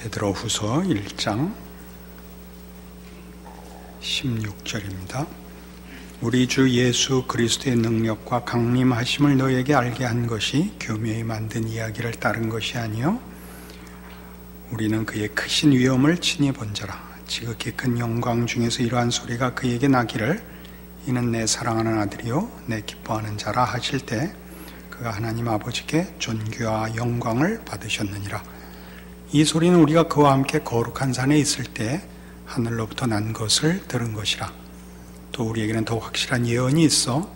베드로후서 1장 16절입니다. 우리 주 예수 그리스도의 능력과 강림하심을 너에게 알게 한 것이 교묘히 만든 이야기를 따른 것이 아니요 우리는 그의 크신 위엄을 친히 본 자라. 지극히 큰 영광 중에서 이러한 소리가 그에게 나기를 이는 내 사랑하는 아들이요 내 기뻐하는 자라 하실 때 그가 하나님 아버지께 존귀와 영광을 받으셨느니라. 이 소리는 우리가 그와 함께 거룩한 산에 있을 때 하늘로부터 난 것을 들은 것이라. 또 우리에게는 더 확실한 예언이 있어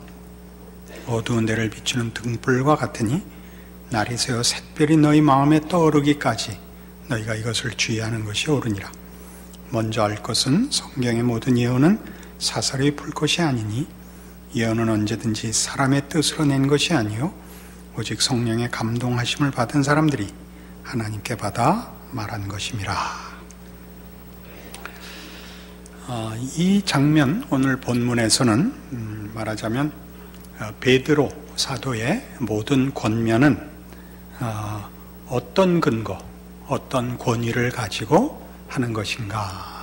어두운 데를 비추는 등불과 같으니 날이 새어 샛별이 너희 마음에 떠오르기까지 너희가 이것을 주의하는 것이 옳으니라. 먼저 알 것은 성경의 모든 예언은 사사로이 풀 것이 아니니 예언은 언제든지 사람의 뜻으로 낸 것이 아니요 오직 성령의 감동하심을 받은 사람들이 하나님께 받아 말한 것임이라. 이 장면, 오늘 본문에서는 말하자면 베드로 사도의 모든 권면은 어떤 근거, 어떤 권위를 가지고 하는 것인가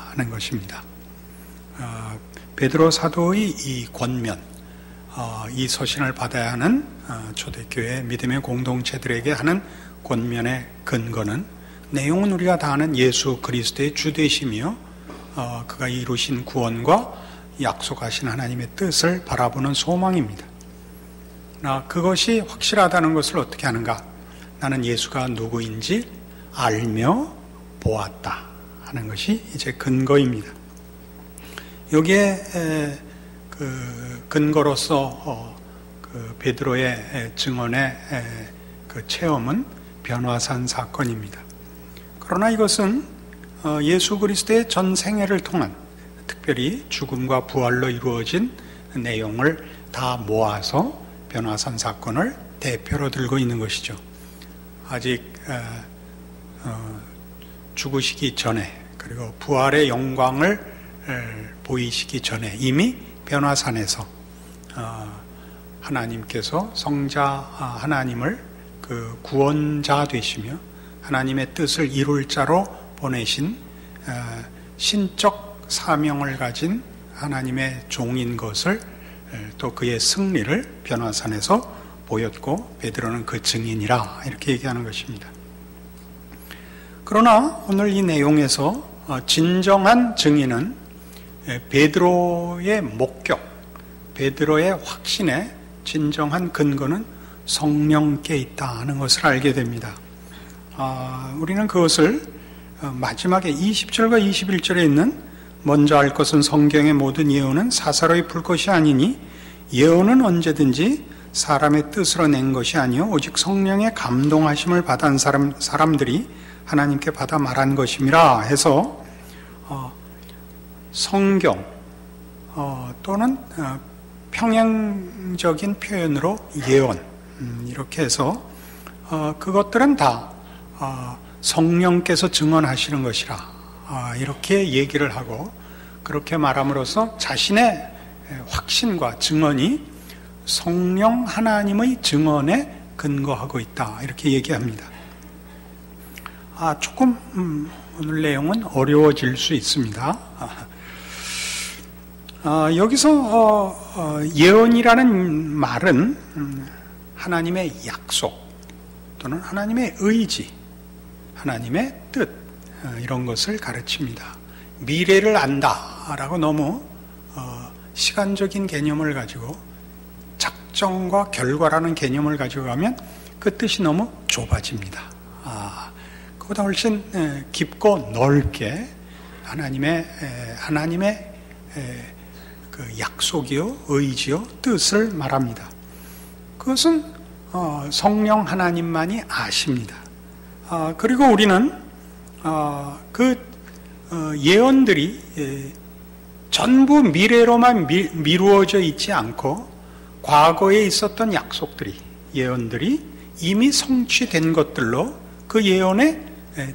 하는 것입니다. 베드로 사도의 이 권면, 이 서신을 받아야 하는 초대교회 믿음의 공동체들에게 하는 권면의 근거는 내용은 우리가 다 아는 예수 그리스도의 주되심이요 그가 이루신 구원과 약속하신 하나님의 뜻을 바라보는 소망입니다. 그것이 확실하다는 것을 어떻게 하는가? 나는 예수가 누구인지 알며 보았다 하는 것이 이제 근거입니다. 여기에 그 근거로서 그 베드로의 증언의 그 체험은 변화산 사건입니다. 그러나 이것은 예수 그리스도의 전 생애를 통한 특별히 죽음과 부활로 이루어진 내용을 다 모아서 변화산 사건을 대표로 들고 있는 것이죠. 아직 죽으시기 전에 그리고 부활의 영광을 보이시기 전에 이미 변화산에서 하나님께서 성자 하나님을 그 구원자 되시며 하나님의 뜻을 이룰 자로 보내신 신적 사명을 가진 하나님의 종인 것을 또 그의 승리를 변화산에서 보였고 베드로는 그 증인이라 이렇게 얘기하는 것입니다. 그러나 오늘 이 내용에서 진정한 증인은 베드로의 목격, 베드로의 확신의 진정한 근거는 성령께 있다는 것을 알게 됩니다. 우리는 그것을 마지막에 20절과 21절에 있는 먼저 알 것은 성경의 모든 예언은 사사로이 풀 것이 아니니 예언은 언제든지 사람의 뜻으로 낸 것이 아니요 오직 성령의 감동하심을 받은 사람들이 하나님께 받아 말한 것임이라 해서 성경 또는 평행적인 표현으로 예언 이렇게 해서 그것들은 다 성령께서 증언하시는 것이라 이렇게 얘기를 하고 그렇게 말함으로써 자신의 확신과 증언이 성령 하나님의 증언에 근거하고 있다 이렇게 얘기합니다. 조금 오늘 내용은 어려워질 수 있습니다. 여기서 예언이라는 말은 하나님의 약속 또는 하나님의 의지, 하나님의 뜻 이런 것을 가르칩니다. 미래를 안다라고 너무 시간적인 개념을 가지고 작정과 결과라는 개념을 가지고 가면 그 뜻이 너무 좁아집니다. 그보다 훨씬 깊고 넓게 하나님의 그 약속이요, 의지요, 뜻을 말합니다. 그것은 성령 하나님만이 아십니다. 그리고 우리는 그 예언들이 전부 미래로만 미루어져 있지 않고 과거에 있었던 약속들이, 예언들이 이미 성취된 것들로 그 예언의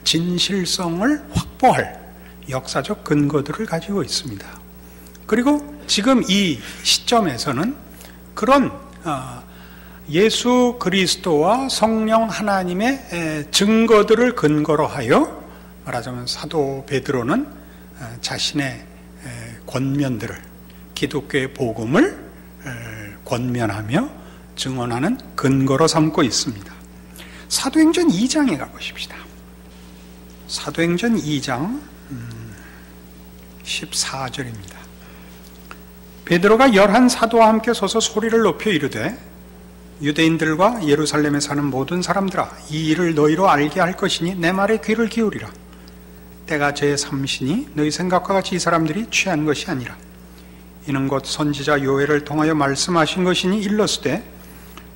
진실성을 확보할 역사적 근거들을 가지고 있습니다. 그리고 지금 이 시점에서는 그런 예수 그리스도와 성령 하나님의 증거들을 근거로 하여 말하자면 사도 베드로는 자신의 권면들을, 기독교의 복음을 권면하며 증언하는 근거로 삼고 있습니다. 사도행전 2장에 가보십시다. 사도행전 2장 14절입니다. 베드로가 11사도와 함께 서서 소리를 높여 이르되 유대인들과 예루살렘에 사는 모든 사람들아, 이 일을 너희로 알게 할 것이니 내 말에 귀를 기울이라. 때가 제3시니 너희 생각과 같이 이 사람들이 취한 것이 아니라 이는 곧 선지자 요엘을 통하여 말씀하신 것이니 일렀으되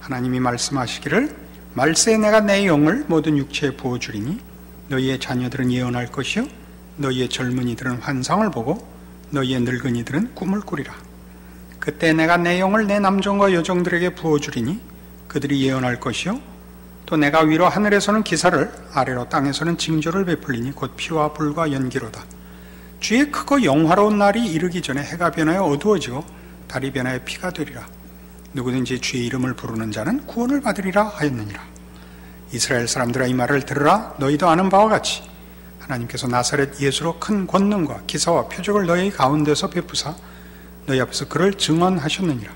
하나님이 말씀하시기를 말세에 내가 내 영을 모든 육체에 부어주리니 너희의 자녀들은 예언할 것이요 너희의 젊은이들은 환상을 보고 너희의 늙은이들은 꿈을 꾸리라. 그때 내가 내 영을 내 남종과 여종들에게 부어주리니 그들이 예언할 것이요 또 내가 위로 하늘에서는 기사를 아래로 땅에서는 징조를 베풀리니 곧 피와 불과 연기로다. 주의 크고 영화로운 날이 이르기 전에 해가 변하여 어두워지고 달이 변하여 피가 되리라. 누구든지 주의 이름을 부르는 자는 구원을 받으리라 하였느니라. 이스라엘 사람들아, 이 말을 들으라. 너희도 아는 바와 같이 하나님께서 나사렛 예수로 큰 권능과 기사와 표적을 너희 가운데서 베푸사 너희 앞에서 그를 증언하셨느니라.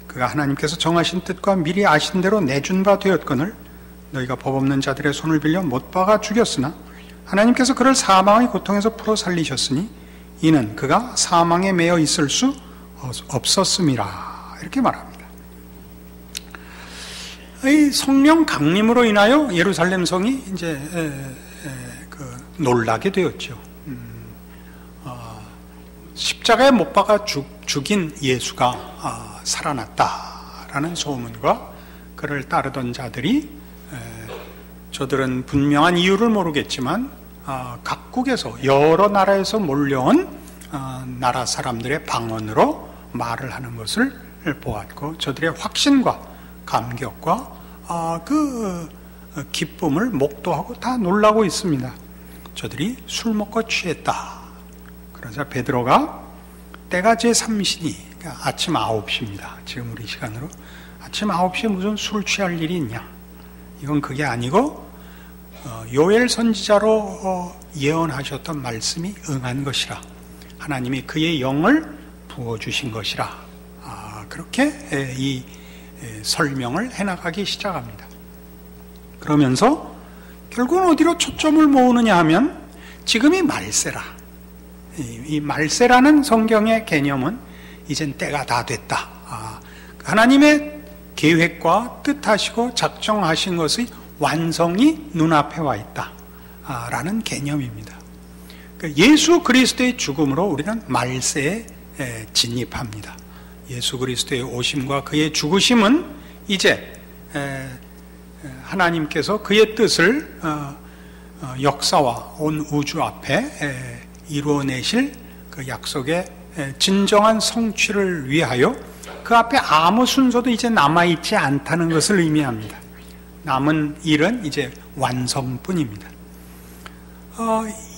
그가 하나님께서 정하신 뜻과 미리 아신 대로 내준 바 되었거늘 너희가 법 없는 자들의 손을 빌려 못 박아 죽였으나 하나님께서 그를 사망의 고통에서 풀어 살리셨으니 이는 그가 사망에 매여 있을 수 없었음이라. 이렇게 말합니다. 이 성령 강림으로 인하여 예루살렘 성이 이제 놀라게 되었죠. 십자가에 못 박아 죽인 예수가 살아났다라는 소문과 그를 따르던 자들이, 저들은 분명한 이유를 모르겠지만 각국에서 여러 나라에서 몰려온 나라 사람들의 방언으로 말을 하는 것을 보았고, 저들의 확신과 감격과 그 기쁨을 목도하고 다 놀라고 있습니다. 저들이 술 먹고 취했다. 그러자 베드로가 때가 제3시니, 그러니까 아침 9시입니다. 지금 우리 시간으로 아침 9시에 무슨 술 취할 일이 있냐. 이건 그게 아니고 요엘 선지자로 예언하셨던 말씀이 응한 것이라. 하나님이 그의 영을 부어주신 것이라. 그렇게 이 설명을 해나가기 시작합니다. 그러면서 결국은 어디로 초점을 모으느냐 하면 지금이 말세라. 이 말세라는 성경의 개념은 이젠 때가 다 됐다. 하나님의 계획과 뜻하시고 작정하신 것의 완성이 눈앞에 와 있다 라는 개념입니다. 예수 그리스도의 죽음으로 우리는 말세에 진입합니다. 예수 그리스도의 오심과 그의 죽으심은 이제 하나님께서 그의 뜻을 역사와 온 우주 앞에 이루어내실 그 약속의 진정한 성취를 위하여 그 앞에 아무 순서도 이제 남아있지 않다는 것을 의미합니다. 남은 일은 이제 완성뿐입니다.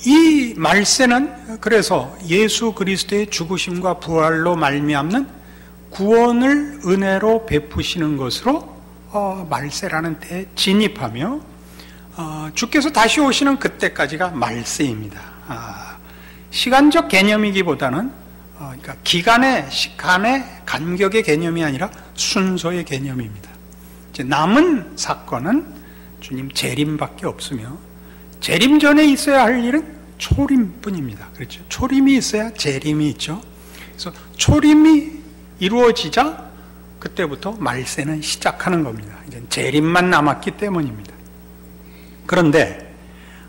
이 말세는 그래서 예수 그리스도의 죽으심과 부활로 말미암는 구원을 은혜로 베푸시는 것으로 말세라는 때에 진입하며 주께서 다시 오시는 그때까지가 말세입니다. 시간적 개념이기보다는 그러니까 기간의, 시간의 간격의 개념이 아니라 순서의 개념입니다. 이제 남은 사건은 주님 재림밖에 없으며 재림 전에 있어야 할 일은 초림뿐입니다. 그렇죠? 초림이 있어야 재림이 있죠. 그래서 초림이 이루어지자 그때부터 말세는 시작하는 겁니다. 이제 재림만 남았기 때문입니다. 그런데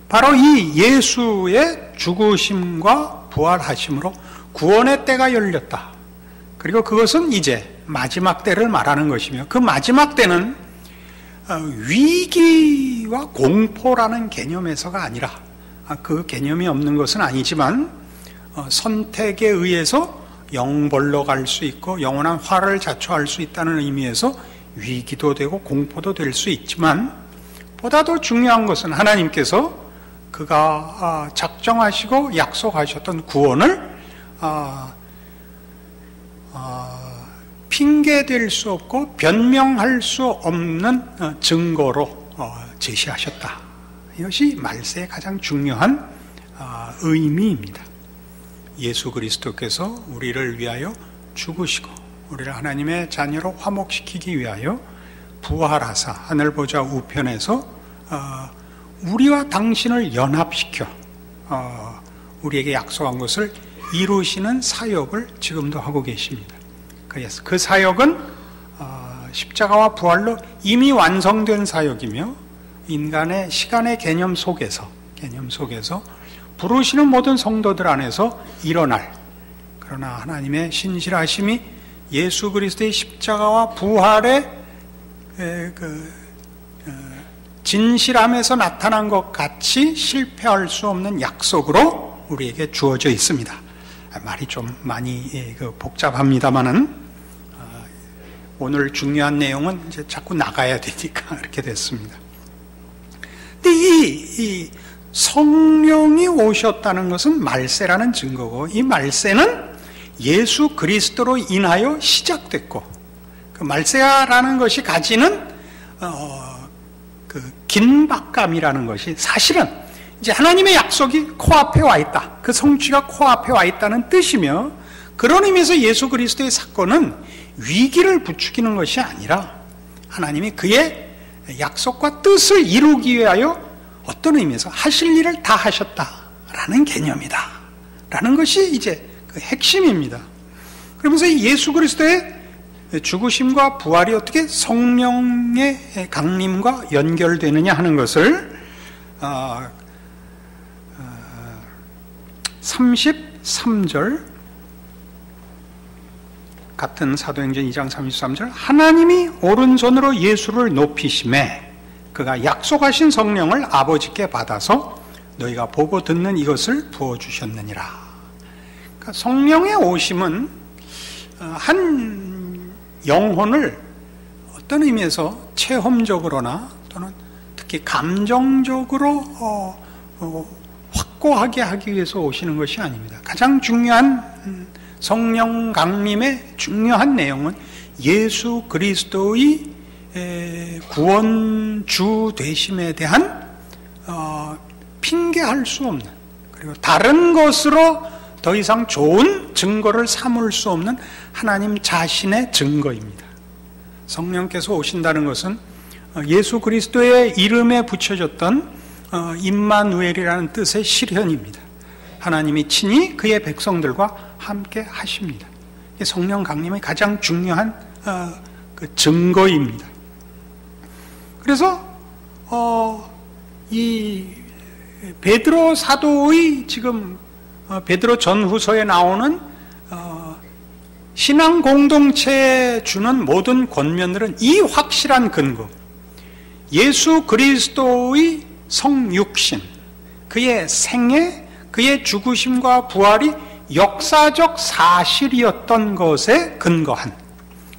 바로 이 예수의 죽으심과 부활하심으로 구원의 때가 열렸다. 그리고 그것은 이제 마지막 때를 말하는 것이며, 그 마지막 때는 위기와 공포라는 개념에서가 아니라, 그 개념이 없는 것은 아니지만 선택에 의해서 영벌로 갈 수 있고 영원한 화를 자초할 수 있다는 의미에서 위기도 되고 공포도 될 수 있지만, 보다 더 중요한 것은 하나님께서 그가 작정하시고 약속하셨던 구원을 핑계댈 수 없고 변명할 수 없는 증거로 제시하셨다. 이것이 말세의 가장 중요한 의미입니다. 예수 그리스도께서 우리를 위하여 죽으시고 우리를 하나님의 자녀로 화목시키기 위하여 부활하사 하늘 보좌 우편에서 우리와 당신을 연합시켜 우리에게 약속한 것을 이루시는 사역을 지금도 하고 계십니다. 그 사역은 십자가와 부활로 이미 완성된 사역이며 인간의 시간의 개념 속에서 부르시는 모든 성도들 안에서 일어날, 그러나 하나님의 신실하심이 예수 그리스도의 십자가와 부활의 진실함에서 나타난 것 같이 실패할 수 없는 약속으로 우리에게 주어져 있습니다. 말이 좀 많이 복잡합니다만은 오늘 중요한 내용은 이제 자꾸 나가야 되니까 이렇게 됐습니다. 근데 이 성령이 오셨다는 것은 말세라는 증거고, 이 말세는 예수 그리스도로 인하여 시작됐고, 그 말세라는 것이 가지는 그 긴박감이라는 것이 사실은 이제 하나님의 약속이 코앞에 와 있다, 그 성취가 코앞에 와 있다는 뜻이며, 그런 의미에서 예수 그리스도의 사건은 위기를 부추기는 것이 아니라 하나님이 그의 약속과 뜻을 이루기 위하여 어떤 의미에서 하실 일을 다 하셨다라는 개념이다 라는 것이 이제 그 핵심입니다. 그러면서 예수 그리스도의 죽으심과 부활이 어떻게 성령의 강림과 연결되느냐 하는 것을 33절, 같은 사도행전 2장 33절, 하나님이 오른손으로 예수를 높이심에 그가 약속하신 성령을 아버지께 받아서 너희가 보고 듣는 이것을 부어주셨느니라. 그러니까 성령의 오심은 한 영혼을 어떤 의미에서 체험적으로나 또는 특히 감정적으로 확고하게 하기 위해서 오시는 것이 아닙니다. 가장 중요한 성령 강림의 중요한 내용은 예수 그리스도의 구원주 되심에 대한 핑계할 수 없는, 그리고 다른 것으로 더 이상 좋은 증거를 삼을 수 없는 하나님 자신의 증거입니다. 성령께서 오신다는 것은 예수 그리스도의 이름에 붙여졌던 임마누엘이라는 뜻의 실현입니다. 하나님이 친히 그의 백성들과 함께 하십니다. 성령 강림의 가장 중요한 그 증거입니다. 그래서 이 베드로 사도의 지금 베드로 전후서에 나오는 신앙 공동체에 주는 모든 권면들은 이 확실한 근거, 예수 그리스도의 성육신, 그의 생애, 그의 죽으심과 부활이 역사적 사실이었던 것에 근거한,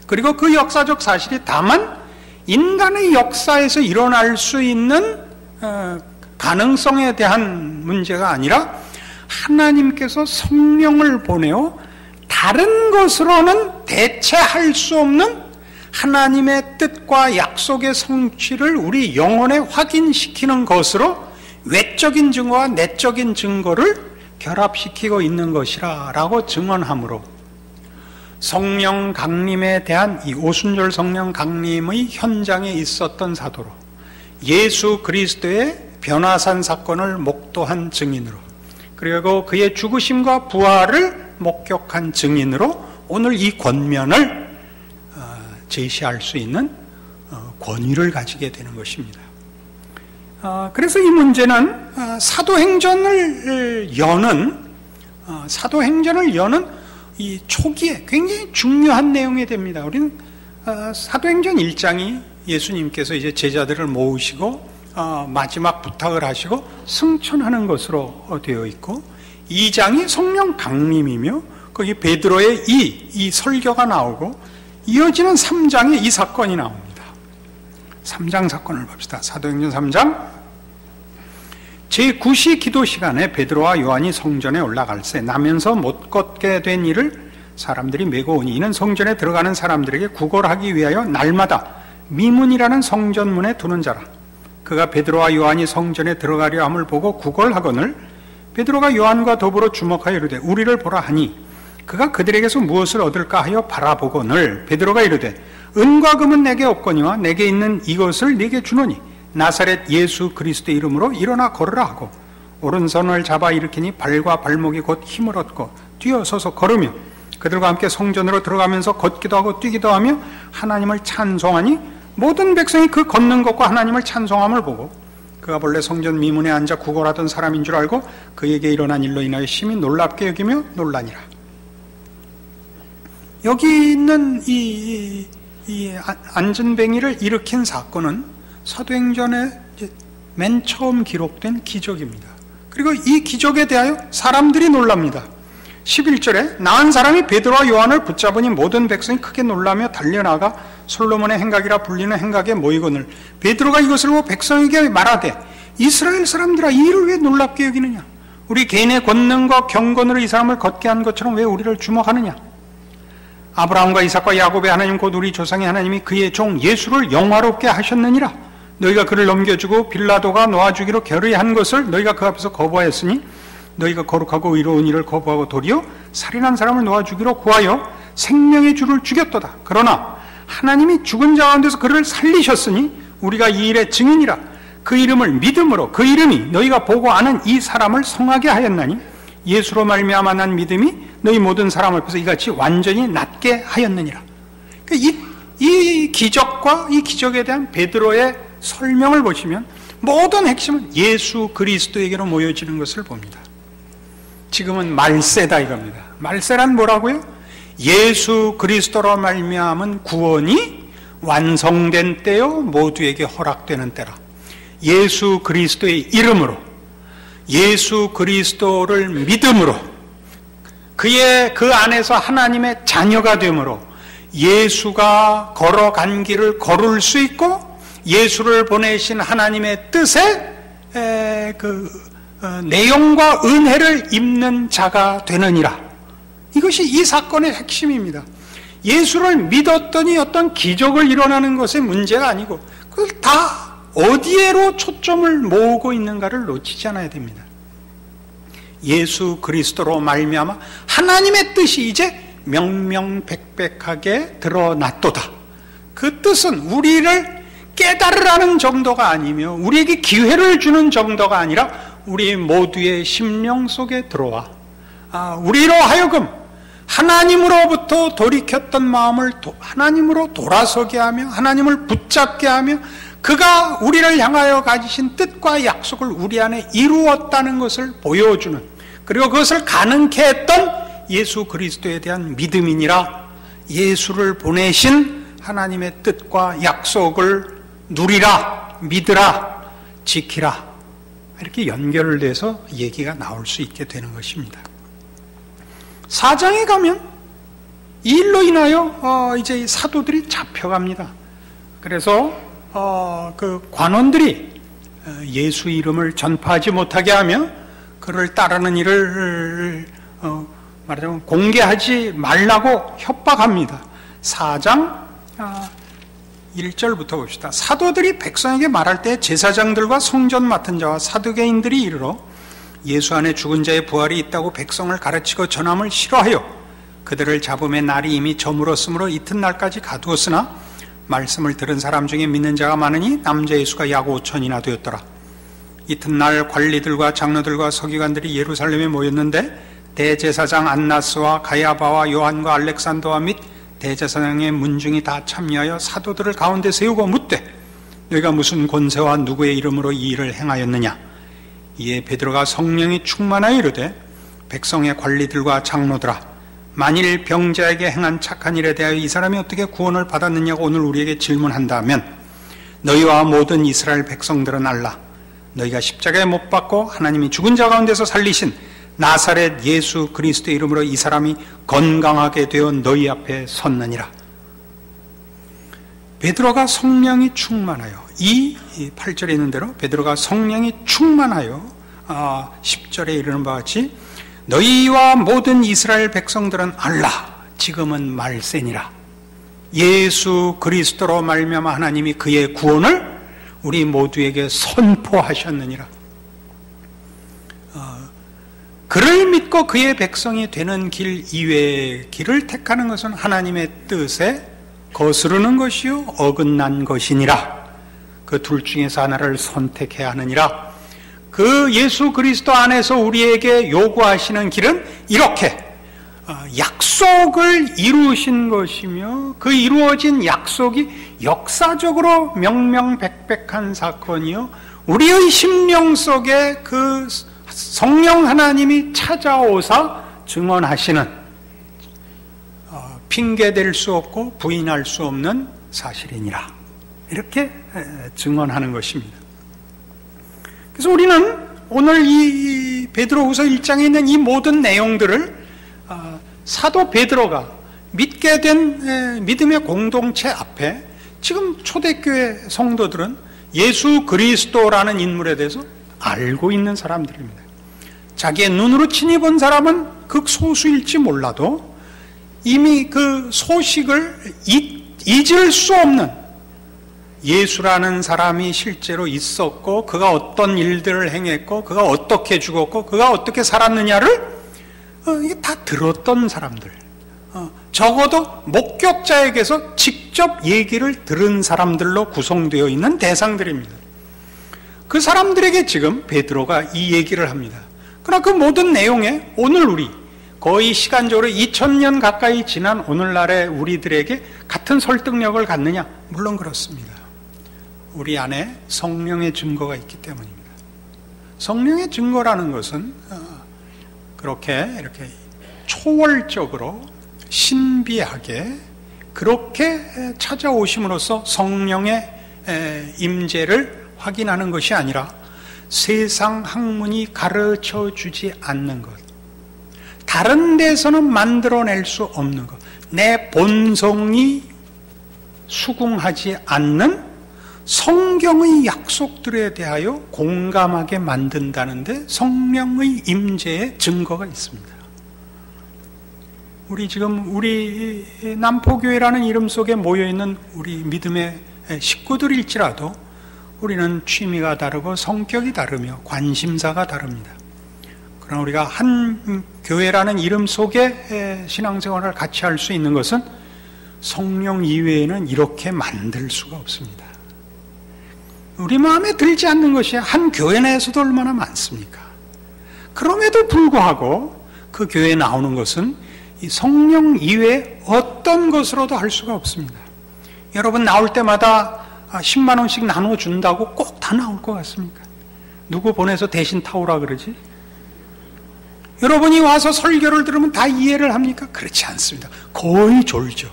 그리고 그 역사적 사실이 다만 인간의 역사에서 일어날 수 있는 가능성에 대한 문제가 아니라 하나님께서 성령을 보내어 다른 것으로는 대체할 수 없는 하나님의 뜻과 약속의 성취를 우리 영혼에 확인시키는 것으로 외적인 증거와 내적인 증거를 결합시키고 있는 것이라 라고 증언하므로, 성령 강림에 대한 이 오순절 성령 강림의 현장에 있었던 사도로, 예수 그리스도의 변화산 사건을 목도한 증인으로, 그리고 그의 죽으심과 부활을 목격한 증인으로 오늘 이 권면을 제시할 수 있는 권위를 가지게 되는 것입니다. 그래서 이 문제는 사도행전을 여는 이 초기에 굉장히 중요한 내용이 됩니다. 우리는 사도행전 1장이 예수님께서 이제 제자들을 모으시고 마지막 부탁을 하시고 승천하는 것으로 되어 있고, 2장이 성령 강림이며 거기 베드로의 이 설교가 나오고, 이어지는 3장에 이 사건이 나옵니다. 3장 사건을 봅시다. 사도행전 3장 제9시 기도 시간에 베드로와 요한이 성전에 올라갈새 나면서 못 걷게 된 이를 사람들이 메고 오니, 이는 성전에 들어가는 사람들에게 구걸하기 위하여 날마다 미문이라는 성전문에 두는 자라. 그가 베드로와 요한이 성전에 들어가려 함을 보고 구걸하거늘 베드로가 요한과 더불어 주목하여 이르되 우리를 보라 하니 그가 그들에게서 무엇을 얻을까 하여 바라보거늘 베드로가 이르되 은과 금은 내게 없거니와 내게 있는 이것을 네게 주노니 나사렛 예수 그리스도의 이름으로 일어나 걸으라 하고 오른손을 잡아 일으키니 발과 발목이 곧 힘을 얻고 뛰어서서 걸으며 그들과 함께 성전으로 들어가면서 걷기도 하고 뛰기도 하며 하나님을 찬송하니 모든 백성이 그 걷는 것과 하나님을 찬송함을 보고 그가 본래 성전 미문에 앉아 구걸하던 사람인 줄 알고 그에게 일어난 일로 인하여 심히 놀랍게 여기며 놀라니라. 여기 있는 이 안전뱅이를 일으킨 사건은 사도행전에 맨 처음 기록된 기적입니다. 그리고 이 기적에 대하여 사람들이 놀랍니다. 11절에 나은 사람이 베드로와 요한을 붙잡으니 모든 백성이 크게 놀라며 달려나가 솔로몬의 행각이라 불리는 행각에 모이거늘 베드로가 이것을 보고 백성에게 말하되 이스라엘 사람들아 이 일을 왜 놀랍게 여기느냐? 우리 개인의 권능과 경건으로 이 사람을 걷게 한 것처럼 왜 우리를 주목하느냐? 아브라함과 이삭과 야곱의 하나님 곧 우리 조상의 하나님이 그의 종 예수를 영화롭게 하셨느니라. 너희가 그를 넘겨주고 빌라도가 놓아주기로 결의한 것을 너희가 그 앞에서 거부하였으니 너희가 거룩하고 의로운 일을 거부하고 도리어 살인한 사람을 놓아주기로 구하여 생명의 주를 죽였도다. 그러나 하나님이 죽은 자 가운데서 그를 살리셨으니 우리가 이 일의 증인이라. 그 이름을 믿음으로 그 이름이 너희가 보고 아는 이 사람을 성하게 하였나니 예수로 말미암아 난 믿음이 너희 모든 사람 앞에서 이같이 완전히 낫게 하였느니라. 이 기적과 이 기적에 대한 베드로의 설명을 보시면 모든 핵심은 예수 그리스도에게로 모여지는 것을 봅니다. 지금은 말세다 이겁니다. 말세란 뭐라고요? 예수 그리스도로 말미암은 구원이 완성된 때요 모두에게 허락되는 때라. 예수 그리스도의 이름으로 예수 그리스도를 믿음으로 그 안에서 하나님의 자녀가 되므로 예수가 걸어간 길을 걸을 수 있고 예수를 보내신 하나님의 뜻에 내용과 은혜를 입는 자가 되느니라. 이것이 이 사건의 핵심입니다. 예수를 믿었더니 어떤 기적을 일어나는 것의 문제가 아니고 그걸 다 어디에로 초점을 모으고 있는가를 놓치지 않아야 됩니다. 예수 그리스도로 말미암아 하나님의 뜻이 이제 명명백백하게 드러났도다. 그 뜻은 우리를 깨달으라는 정도가 아니며 우리에게 기회를 주는 정도가 아니라 우리 모두의 심령 속에 들어와 우리로 하여금 하나님으로부터 돌이켰던 마음을 하나님으로 돌아서게 하며 하나님을 붙잡게 하며 그가 우리를 향하여 가지신 뜻과 약속을 우리 안에 이루었다는 것을 보여주는, 그리고 그것을 가능케 했던 예수 그리스도에 대한 믿음이니라. 예수를 보내신 하나님의 뜻과 약속을 누리라, 믿으라, 지키라, 이렇게 연결돼서 얘기가 나올 수 있게 되는 것입니다. 4장에 가면 이 일로 인하여 이제 사도들이 잡혀갑니다. 그래서 그 관원들이 예수 이름을 전파하지 못하게 하며 그를 따르는 일을 말하자면 공개하지 말라고 협박합니다. 4장 1절부터 봅시다. 사도들이 백성에게 말할 때 제사장들과 성전 맡은 자와 사두개인들이 이르러 예수 안에 죽은 자의 부활이 있다고 백성을 가르치고 전함을 싫어하여 그들을 잡음의 날이 이미 저물었으므로 이튿날까지 가두었으나 말씀을 들은 사람 중에 믿는 자가 많으니 남자의 수가 약 5천이나 되었더라. 이튿날 관리들과 장로들과 서기관들이 예루살렘에 모였는데 대제사장 안나스와 가야바와 요한과 알렉산더와 및 대제사장의 문중이 다 참여하여 사도들을 가운데 세우고 묻되 너희가 무슨 권세와 누구의 이름으로 이 일을 행하였느냐. 이에 베드로가 성령이 충만하여 이르되 백성의 관리들과 장로들아, 만일 병자에게 행한 착한 일에 대하여 이 사람이 어떻게 구원을 받았느냐고 오늘 우리에게 질문한다면 너희와 모든 이스라엘 백성들은 알라. 너희가 십자가에 못 박고 하나님이 죽은 자 가운데서 살리신 나사렛 예수 그리스도의 이름으로 이 사람이 건강하게 되어 너희 앞에 섰느니라. 베드로가 성령이 충만하여, 이 8절에 있는 대로 베드로가 성령이 충만하여 10절에 이르는 바와 같이 너희와 모든 이스라엘 백성들은 알라. 지금은 말세니라. 예수 그리스도로 말미암아 하나님이 그의 구원을 믿고 그의 백성이 되는 길 이외의 길을 택하는 것은 하나님의 뜻에 거스르는 것이요 어긋난 것이니라. 그 둘 중에서 하나를 선택해야 하느니라. 그 예수 그리스도 안에서 우리에게 요구하시는 길은 이렇게 약속을 이루신 것이며 그 이루어진 약속이 역사적으로 명명백백한 사건이요 우리의 심령 속에 그 성령 하나님이 찾아오사 증언하시는 핑계댈 수 없고 부인할 수 없는 사실이니라. 이렇게 증언하는 것입니다. 그래서 우리는 오늘 이 베드로후서 1장에 있는 이 모든 내용들을 사도 베드로가 믿게 된 믿음의 공동체 앞에 지금 초대교회 성도들은 예수 그리스도라는 인물에 대해서 알고 있는 사람들입니다. 자기의 눈으로 친히 본 사람은 극소수일지 몰라도 이미 그 소식을 잊을 수 없는 예수라는 사람이 실제로 있었고 그가 어떤 일들을 행했고 그가 어떻게 죽었고 그가 어떻게 살았느냐를 이게 다 들었던 사람들, 적어도 목격자에게서 직접 얘기를 들은 사람들로 구성되어 있는 대상들입니다. 그 사람들에게 지금 베드로가 이 얘기를 합니다. 그러나 그 모든 내용에 오늘 우리 거의 시간적으로 2000년 가까이 지난 오늘날의 우리들에게 같은 설득력을 갖느냐? 물론 그렇습니다. 우리 안에 성령의 증거가 있기 때문입니다. 성령의 증거라는 것은 그렇게 이렇게 초월적으로 신비하게 그렇게 찾아오심으로써 성령의 임재를 확인하는 것이 아니라 세상 학문이 가르쳐 주지 않는 것, 다른 데서는 만들어낼 수 없는 것, 내 본성이 수긍하지 않는 성경의 약속들에 대하여 공감하게 만든다는데 성령의 임재의 증거가 있습니다. 우리 남포교회라는 이름 속에 모여있는 우리 믿음의 식구들일지라도 우리는 취미가 다르고 성격이 다르며 관심사가 다릅니다. 그러나 우리가 한 교회라는 이름 속에 신앙생활을 같이 할 수 있는 것은 성령 이외에는 이렇게 만들 수가 없습니다. 우리 마음에 들지 않는 것이 한 교회 내에서도 얼마나 많습니까? 그럼에도 불구하고 그 교회에 나오는 것은 이 성령 이외에 어떤 것으로도 할 수가 없습니다. 여러분 나올 때마다 10만 원씩 나눠준다고 꼭 다 나올 것 같습니까? 누구 보내서 대신 타오라 그러지? 여러분이 와서 설교를 들으면 다 이해를 합니까? 그렇지 않습니다. 거의 졸죠.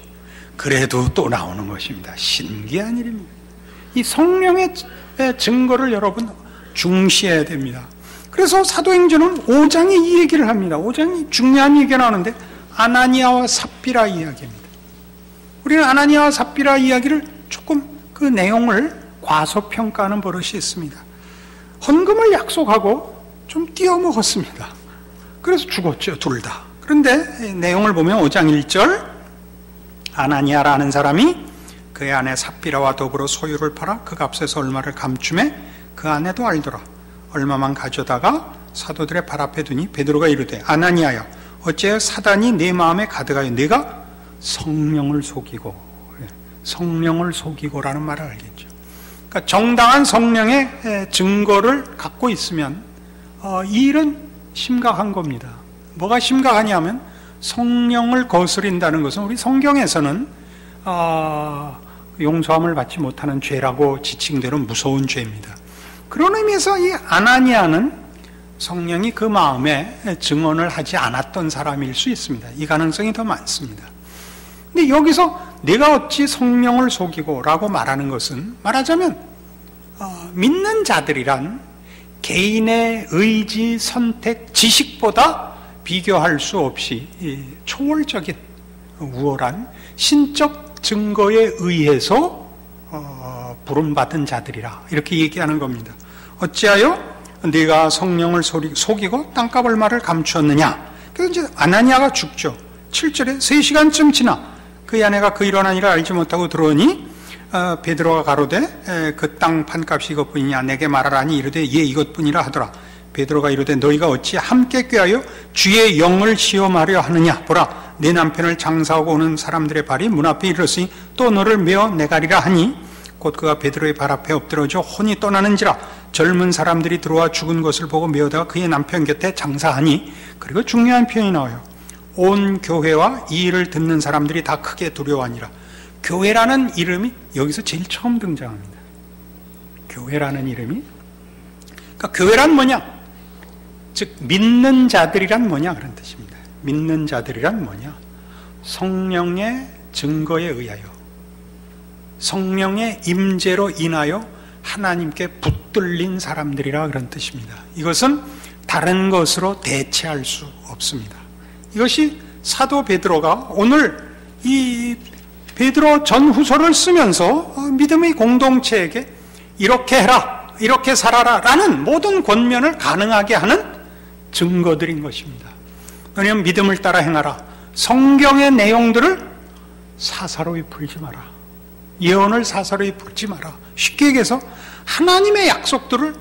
그래도 또 나오는 것입니다. 신기한 일입니다. 이 성령의 증거를 여러분 중시해야 됩니다. 그래서 사도행전은 5장에 이 얘기를 합니다. 5장이 중요한 얘기가 나오는데 아나니아와 삽비라 이야기입니다. 우리는 아나니아와 삽비라 이야기를 조금 그 내용을 과소평가하는 버릇이 있습니다. 헌금을 약속하고 좀 띄어먹었습니다. 그래서 죽었죠, 둘 다. 그런데 내용을 보면 5장 1절 아나니아라는 사람이 그의 아내 삽비라와 더불어 소유를 팔아 그 값에서 얼마를 감춤해 그 아내도 알더라. 얼마만 가져다가 사도들의 발 앞에 두니 베드로가 이르되 아나니아여 어찌하여 사단이 내 마음에 가득하여 내가 성령을 속이고라는 말을 알겠죠. 그러니까 정당한 성령의 증거를 갖고 있으면 이 일은 심각한 겁니다. 뭐가 심각하냐면 성령을 거스린다는 것은 우리 성경에서는 용서함을 받지 못하는 죄라고 지칭되는 무서운 죄입니다. 그런 의미에서 이 아나니아는 성령이 그 마음에 증언을 하지 않았던 사람일 수 있습니다. 이 가능성이 더 많습니다. 근데 여기서 내가 어찌 성령을 속이고 라고 말하는 것은 말하자면 믿는 자들이란 개인의 의지, 선택, 지식보다 비교할 수 없이 초월적인 우월한 신적 증거에 의해서 부름받은 자들이라 이렇게 얘기하는 겁니다. 어찌하여 네가 성령을 속이고 땅값 얼마를 감추었느냐. 그래서 이제 아나니아가 죽죠. 7절에 3시간쯤 지나 그의 아내가 그 일어난 일을 알지 못하고 들어오니 베드로가 가로되 그 땅 판값이 이것뿐이냐 내게 말하라니 이르되 예 이것뿐이라 하더라. 베드로가 이르되 너희가 어찌 함께 꾀하여 주의 영을 시험하려 하느냐. 보라, 내 남편을 장사하고 오는 사람들의 발이 문 앞에 이르렀으니 또 너를 메어 내가리라 하니 곧 그가 베드로의 발 앞에 엎드러져 혼이 떠나는지라. 젊은 사람들이 들어와 죽은 것을 보고 메어다가 그의 남편 곁에 장사하니. 그리고 중요한 표현이 나와요. 온 교회와 이 일을 듣는 사람들이 다 크게 두려워하니라. 교회라는 이름이 여기서 제일 처음 등장합니다. 교회라는 이름이, 그러니까 교회란 뭐냐? 즉 믿는 자들이란 뭐냐 그런 뜻입니다. 믿는 자들이란 뭐냐? 성령의 증거에 의하여, 성령의 임재로 인하여 하나님께 붙들린 사람들이라 그런 뜻입니다. 이것은 다른 것으로 대체할 수 없습니다. 이것이 사도 베드로가 오늘 이 베드로 전후서를 쓰면서 믿음의 공동체에게 이렇게 해라, 이렇게 살아라 라는 모든 권면을 가능하게 하는 증거들인 것입니다. 너희는 믿음을 따라 행하라. 성경의 내용들을 사사로이 풀지 마라. 예언을 사사로이 풀지 마라. 쉽게 얘기해서 하나님의 약속들을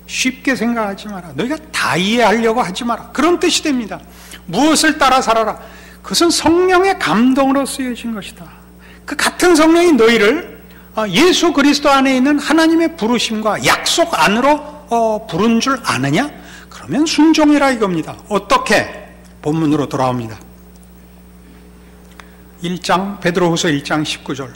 쉽게 생각하지 마라. 너희가 다 이해하려고 하지 마라. 그런 뜻이 됩니다. 무엇을 따라 살아라. 그것은 성령의 감동으로 쓰여진 것이다. 그 같은 성령이 너희를 예수 그리스도 안에 있는 하나님의 부르심과 약속 안으로 부른 줄 아느냐? 그러면 순종해라 이겁니다. 어떻게? 본문으로 돌아옵니다. 1장 베드로후서 1장 19절.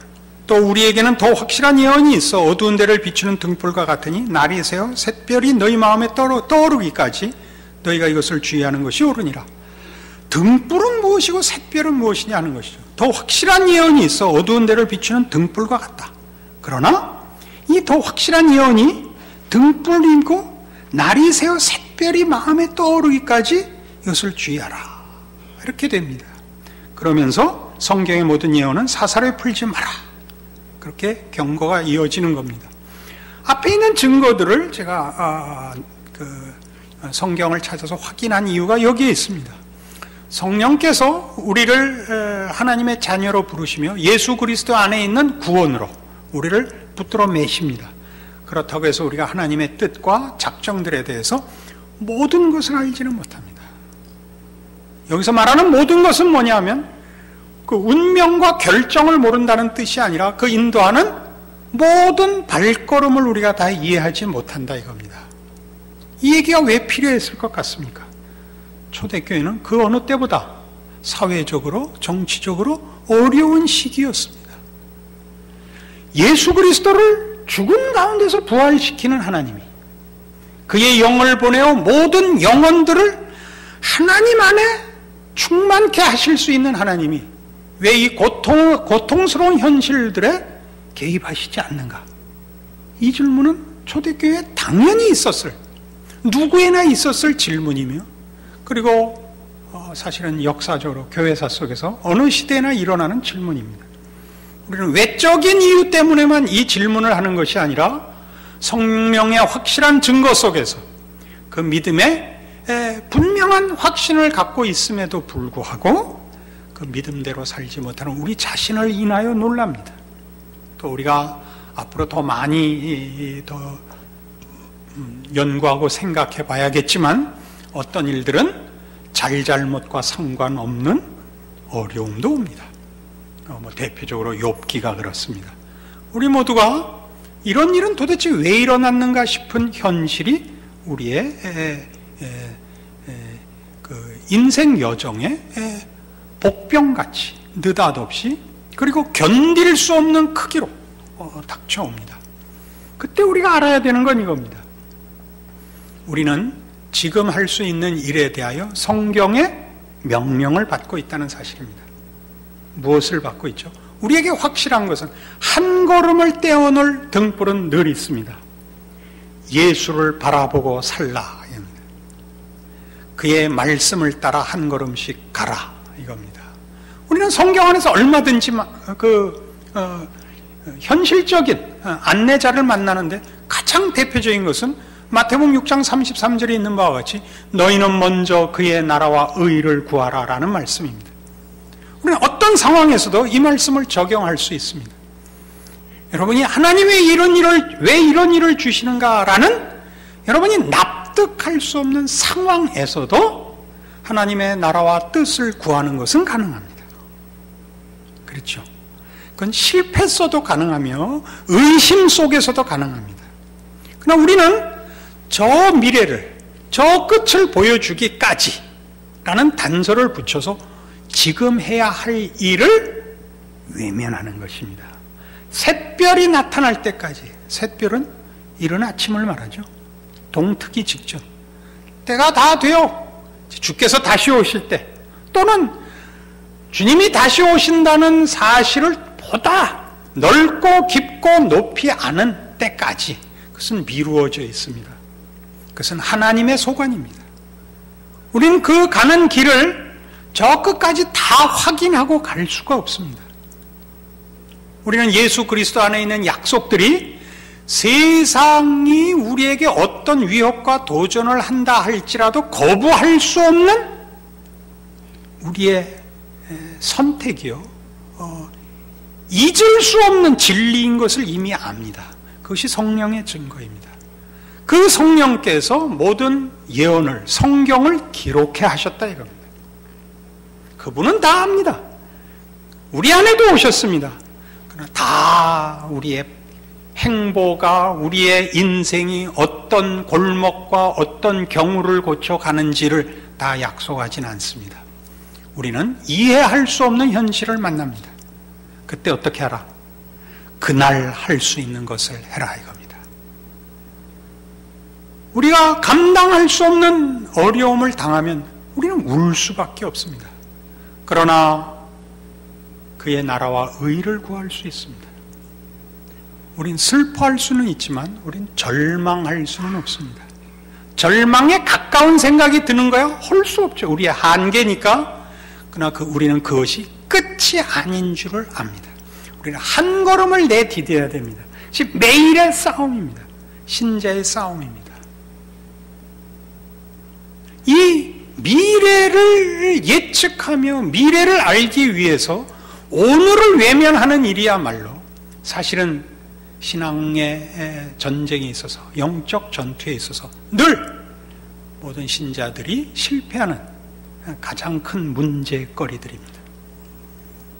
또 우리에게는 더 확실한 예언이 있어 어두운 데를 비추는 등불과 같으니 날이 새어 샛별이 너희 마음에 떠오르기까지 너희가 이것을 주의하는 것이 옳으니라. 등불은 무엇이고 샛별은 무엇이냐 하는 것이죠. 더 확실한 예언이 있어 어두운 데를 비추는 등불과 같다. 그러나 이 더 확실한 예언이 등불이고 날이 새어 샛별이 마음에 떠오르기까지 이것을 주의하라. 이렇게 됩니다. 그러면서 성경의 모든 예언은 사사로이 풀지 마라. 그렇게 경고가 이어지는 겁니다. 앞에 있는 증거들을 제가 성경을 찾아서 확인한 이유가 여기에 있습니다. 성령께서 우리를 하나님의 자녀로 부르시며 예수 그리스도 안에 있는 구원으로 우리를 붙들어 매십니다. 그렇다고 해서 우리가 하나님의 뜻과 작정들에 대해서 모든 것을 알지는 못합니다. 여기서 말하는 모든 것은 뭐냐면 그 운명과 결정을 모른다는 뜻이 아니라 그 인도하는 모든 발걸음을 우리가 다 이해하지 못한다 이겁니다. 이 얘기가 왜 필요했을 것 같습니까? 초대교회는 그 어느 때보다 사회적으로 정치적으로 어려운 시기였습니다. 예수 그리스도를 죽은 가운데서 부활시키는 하나님이 그의 영을 보내어 모든 영혼들을 하나님 안에 충만케 하실 수 있는 하나님이 왜 이 고통스러운 현실들에 개입하시지 않는가? 이 질문은 초대교회에 당연히 있었을, 누구에나 있었을 질문이며, 그리고 사실은 역사적으로 교회사 속에서 어느 시대나 일어나는 질문입니다. 우리는 외적인 이유 때문에만 이 질문을 하는 것이 아니라 성령의 확실한 증거 속에서 그 믿음에 분명한 확신을 갖고 있음에도 불구하고 그 믿음대로 살지 못하는 우리 자신을 인하여 놀랍니다. 또 우리가 앞으로 더 많이 더 연구하고 생각해 봐야겠지만 어떤 일들은 잘잘못과 상관없는 어려움도 옵니다. 대표적으로 욥기가 그렇습니다. 우리 모두가 이런 일은 도대체 왜 일어났는가 싶은 현실이 우리의 그 인생 여정에 복병같이 느닷없이 그리고 견딜 수 없는 크기로 닥쳐옵니다. 그때 우리가 알아야 되는 건 이겁니다. 우리는 지금 할 수 있는 일에 대하여 성경의 명령을 받고 있다는 사실입니다. 무엇을 받고 있죠? 우리에게 확실한 것은 한 걸음을 떼어놓을 등불은 늘 있습니다. 예수를 바라보고 살라 입니다. 그의 말씀을 따라 한 걸음씩 가라 이겁니다. 우리는 성경 안에서 얼마든지 현실적인 안내자를 만나는데 가장 대표적인 것은 마태복음 6장 33절에 있는 바와 같이 너희는 먼저 그의 나라와 의를 구하라 라는 말씀입니다. 우리는 어떤 상황에서도 이 말씀을 적용할 수 있습니다. 여러분이 하나님이 왜 이런 일을 주시는가라는 여러분이 납득할 수 없는 상황에서도 하나님의 나라와 뜻을 구하는 것은 가능합니다. 그렇죠? 그건 실패했어도 가능하며 의심 속에서도 가능합니다. 그러나 우리는 저 미래를, 저 끝을 보여주기까지 라는 단서를 붙여서 지금 해야 할 일을 외면하는 것입니다. 샛별이 나타날 때까지, 샛별은 이른 아침을 말하죠. 동트기 직전, 때가 다 되어 주께서 다시 오실 때, 또는 주님이 다시 오신다는 사실을 보다 넓고 깊고 높이 아는 때까지 그것은 미루어져 있습니다. 그것은 하나님의 소관입니다. 우리는 그 가는 길을 저 끝까지 다 확인하고 갈 수가 없습니다. 우리는 예수 그리스도 안에 있는 약속들이 세상이 우리에게 어떤 위협과 도전을 한다 할지라도 거부할 수 없는 우리의 선택이요, 잊을 수 없는 진리인 것을 이미 압니다. 그것이 성령의 증거입니다. 그 성령께서 모든 예언을, 성경을 기록해 하셨다 이겁니다. 그분은 다 압니다. 우리 안에도 오셨습니다. 그러나 다 우리의 행보가, 우리의 인생이 어떤 골목과 어떤 경우를 거쳐가는지를 다 약속하진 않습니다. 우리는 이해할 수 없는 현실을 만납니다. 그때 어떻게 하라? 그날 할 수 있는 것을 해라 이겁니다. 우리가 감당할 수 없는 어려움을 당하면 우리는 울 수밖에 없습니다. 그러나 그의 나라와 의를 구할 수 있습니다. 우린 슬퍼할 수는 있지만 우린 절망할 수는 없습니다. 절망에 가까운 생각이 드는 거야? 할 수 없죠. 우리의 한계니까. 그러나 우리는 그것이 끝이 아닌 줄을 압니다. 우리는 한 걸음을 내디뎌야 됩니다. 매일의 싸움입니다. 신자의 싸움입니다. 이 미래를 예측하며 미래를 알기 위해서 오늘을 외면하는 일이야말로 사실은 신앙의 전쟁에 있어서, 영적 전투에 있어서 늘 모든 신자들이 실패하는 가장 큰 문제거리들입니다.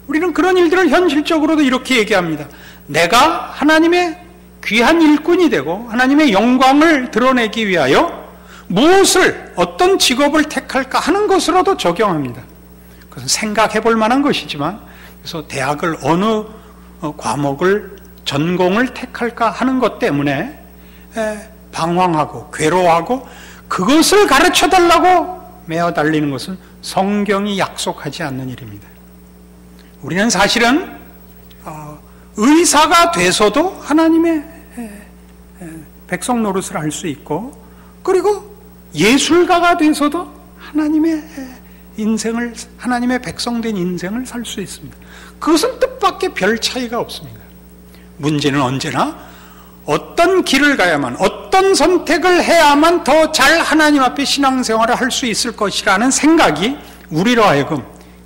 우리는 그런 일들을 현실적으로도 이렇게 얘기합니다. 내가 하나님의 귀한 일꾼이 되고 하나님의 영광을 드러내기 위하여 무엇을, 어떤 직업을 택할까 하는 것으로도 적용합니다. 그것은 생각해 볼 만한 것이지만, 그래서 대학을 어느 과목을, 전공을 택할까 하는 것 때문에 방황하고 괴로워하고 그것을 가르쳐 달라고 매어 달리는 것은 성경이 약속하지 않는 일입니다. 우리는 사실은 의사가 돼서도 하나님의 백성 노릇을 할 수 있고, 그리고 예술가가 돼서도 하나님의 인생을, 하나님의 백성된 인생을 살 수 있습니다. 그것은 뜻밖의 별 차이가 없습니다. 문제는 언제나 어떤 길을 가야만, 어떤 선택을 해야만 더 잘 하나님 앞에 신앙생활을 할 수 있을 것이라는 생각이 우리로 하여금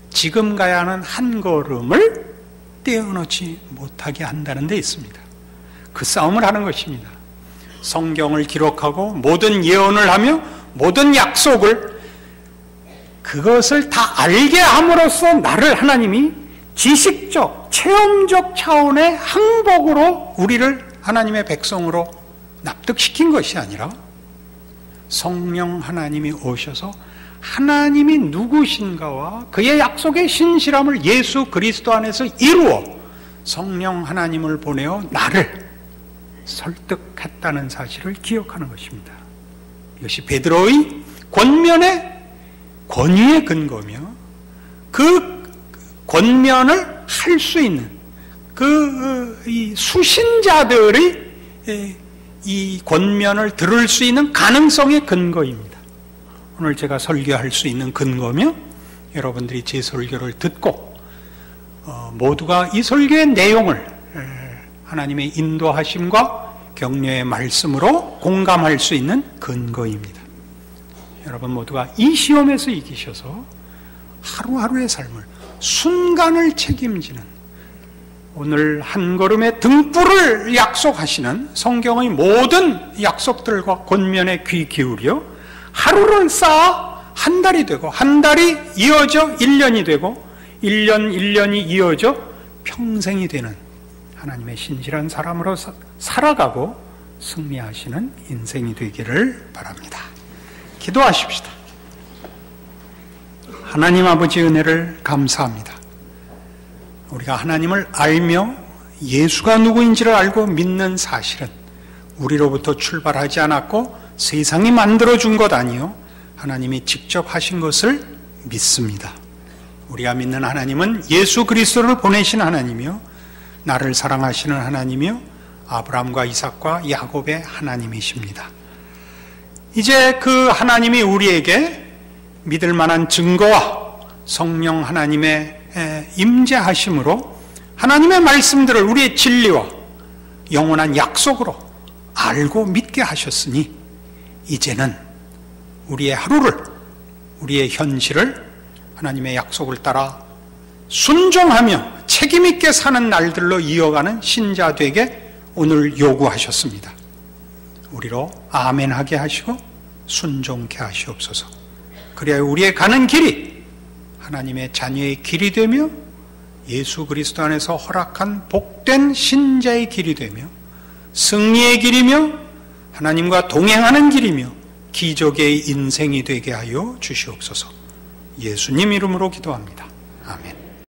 지금 가야 하는 한 걸음을 떼어놓지 못하게 한다는 데 있습니다. 그 싸움을 하는 것입니다. 성경을 기록하고 모든 예언을 하며 모든 약속을, 그것을 다 알게 함으로써 나를 하나님이 지식적, 체험적 차원의 항복으로 우리를 하나님의 백성으로 납득시킨 것이 아니라 성령 하나님이 오셔서 하나님이 누구신가와 그의 약속의 신실함을 예수 그리스도 안에서 이루어 성령 하나님을 보내어 나를 설득했다는 사실을 기억하는 것입니다. 이것이 베드로의 권면의 권위의 근거며, 그 권면을 할 수 있는 이 수신자들의 이 권면을 들을 수 있는 가능성의 근거입니다. 오늘 제가 설교할 수 있는 근거며, 여러분들이 제 설교를 듣고 모두가 이 설교의 내용을 하나님의 인도하심과 격려의 말씀으로 공감할 수 있는 근거입니다. 여러분 모두가 이 시험에서 이기셔서 하루하루의 삶을, 순간을 책임지는 오늘 한 걸음의 등불을 약속하시는 성경의 모든 약속들과 권면에 귀 기울여 하루를 쌓아 한 달이 되고, 한 달이 이어져 1년이 되고, 1년이 이어져 평생이 되는 하나님의 신실한 사람으로 살아가고 승리하시는 인생이 되기를 바랍니다. 기도하십시다. 하나님 아버지 은혜를 감사합니다. 우리가 하나님을 알며 예수가 누구인지를 알고 믿는 사실은 우리로부터 출발하지 않았고 세상이 만들어준 것 아니요 하나님이 직접 하신 것을 믿습니다. 우리가 믿는 하나님은 예수 그리스도를 보내신 하나님이요 나를 사랑하시는 하나님이요 아브라함과 이삭과 야곱의 하나님이십니다. 이제 그 하나님이 우리에게 믿을 만한 증거와 성령 하나님의 임재하심으로 하나님의 말씀들을 우리의 진리와 영원한 약속으로 알고 믿게 하셨으니 이제는 우리의 하루를, 우리의 현실을 하나님의 약속을 따라 순종하며 책임있게 사는 날들로 이어가는 신자 되게 오늘 요구하셨습니다. 우리로 아멘하게 하시고 순종케 하시옵소서. 그래야 우리의 가는 길이 하나님의 자녀의 길이 되며 예수 그리스도 안에서 허락한 복된 신자의 길이 되며 승리의 길이며 하나님과 동행하는 길이며 기적의 인생이 되게 하여 주시옵소서. 예수님 이름으로 기도합니다.